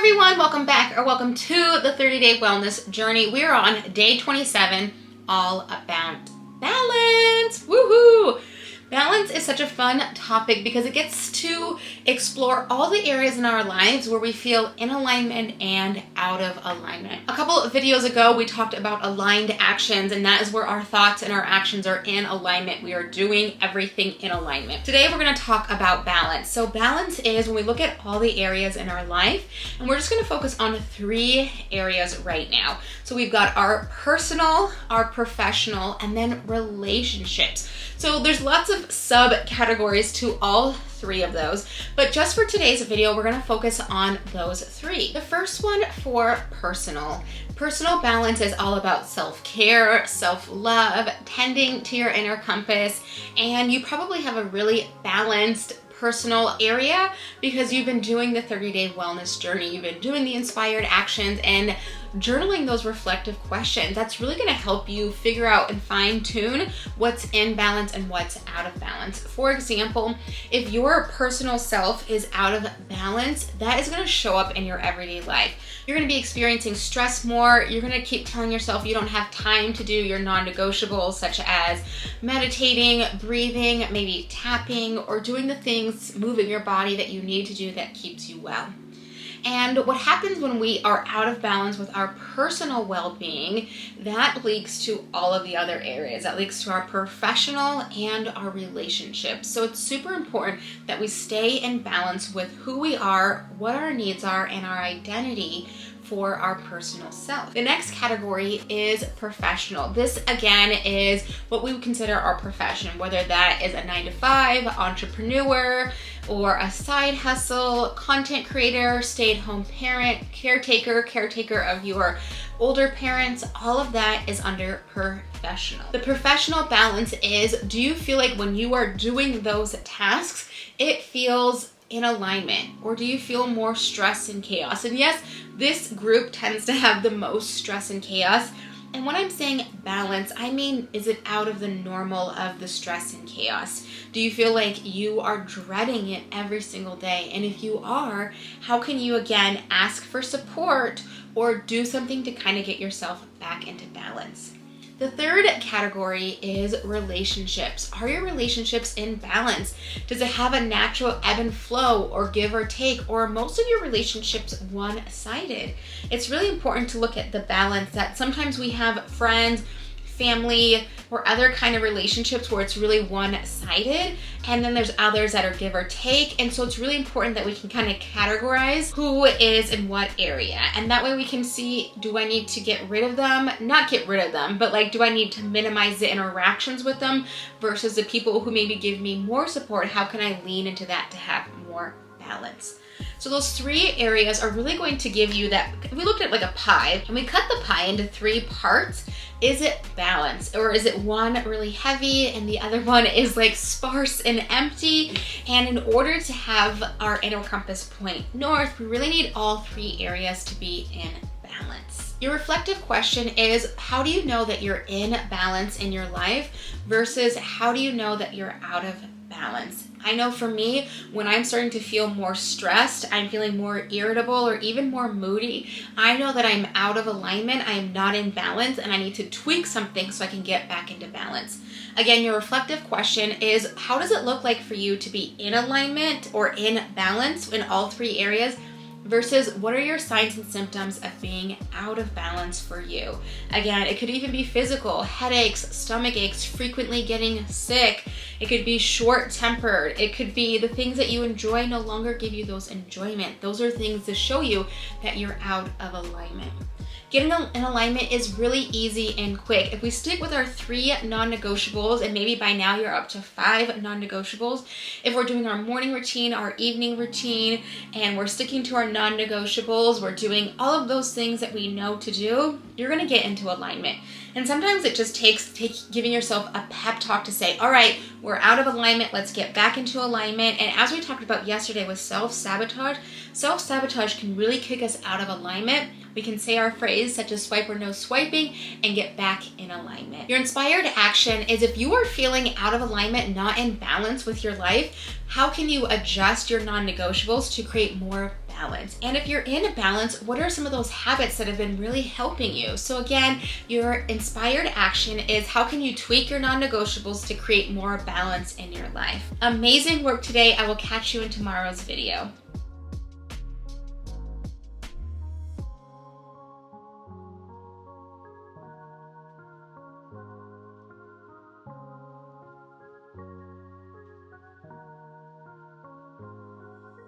everyone, welcome back or welcome to the 30-day wellness journey. We're on day 27, all about balance. Woohoo! Balance is such a fun topic because it gets to explore all the areas in our lives where we feel in alignment and out of alignment. A couple of videos ago, we talked about aligned actions, and that is where our thoughts and our actions are in alignment. We are doing everything in alignment. Today, we're going to talk about balance. So balance is when we look at all the areas in our life, and we're just going to focus on 3 areas right now. So we've got our personal, our professional, and then relationships. So there's lots of subcategories to all 3 of those, but just for today's video, we're gonna focus on those 3. The first one for personal. Personal balance is all about self-care, self-love, tending to your inner compass, and you probably have a really balanced personal area because you've been doing the 30-day wellness journey. You've been doing the inspired actions and journaling those reflective questions. That's really going to help you figure out and fine tune what's in balance and what's out of balance. For example, if your personal self is out of balance, that is going to show up in your everyday life. You're going to be experiencing stress more. You're going to keep telling yourself you don't have time to do your non-negotiables, such as meditating, breathing, maybe tapping, or doing the things, moving your body that you need to do that keeps you well. And what happens when we are out of balance with our personal well-being, that leaks to all of the other areas. That leaks to our professional and our relationships. So it's super important that we stay in balance with who we are, what our needs are, and our identity for our personal self. The next category is professional. This again is what we would consider our profession, whether that is a 9-to-5, entrepreneur, or a side hustle, content creator, stay-at-home parent, caretaker of your older parents. All of that is under professional. The professional balance is, do you feel like when you are doing those tasks, it feels in alignment, or do you feel more stress and chaos? And yes, this group tends to have the most stress and chaos. And when I'm saying balance, I mean, is it out of the normal of the stress and chaos? Do you feel like you are dreading it every single day? And if you are, how can you again ask for support or do something to kind of get yourself back into balance? The third category is relationships. Are your relationships in balance? Does it have a natural ebb and flow or give or take, or are most of your relationships one-sided? It's really important to look at the balance that sometimes we have friends, family, or other kind of relationships where it's really one-sided, and then there's others that are give or take. And so it's really important that we can kind of categorize who is in what area, and that way we can see, do I need to get rid of them? Not get rid of them, but like, do I need to minimize the interactions with them versus the people who maybe give me more support? How can I lean into that to have more balance? So those 3 areas are really going to give you that. If we looked at like a pie and we cut the pie into 3 parts, is it balanced, or is it one really heavy and the other one is like sparse and empty? And in order to have our inner compass point north, we really need all 3 areas to be in balance. Your reflective question is, how do you know that you're in balance in your life versus how do you know that you're out of balance? I know for me, when I'm starting to feel more stressed, I'm feeling more irritable or even more moody, I know that I'm out of alignment, I am not in balance, and I need to tweak something so I can get back into balance. Again, your reflective question is, how does it look like for you to be in alignment or in balance in all 3 areas? Versus what are your signs and symptoms of being out of balance for you? Again, it could even be physical, headaches, stomach aches, frequently getting sick. It could be short-tempered. It could be the things that you enjoy no longer give you those enjoyment. Those are things to show you that you're out of alignment. Getting in alignment is really easy and quick. If we stick with our 3 non-negotiables, and maybe by now you're up to 5 non-negotiables, if we're doing our morning routine, our evening routine, and we're sticking to our non-negotiables, we're doing all of those things that we know to do, you're gonna get into alignment. And sometimes it just takes giving yourself a pep talk to say, all right, we're out of alignment, let's get back into alignment. And as we talked about yesterday with self-sabotage can really kick us out of alignment. We can say our phrase such as swipe or no swiping and get back in alignment. Your inspired action is, if you are feeling out of alignment, not in balance with your life, how can you adjust your non-negotiables to create more balance? balance. And if you're in balance, what are some of those habits that have been really helping you? So again, your inspired action is how can you tweak your non-negotiables to create more balance in your life? Amazing work today. I will catch you in tomorrow's video.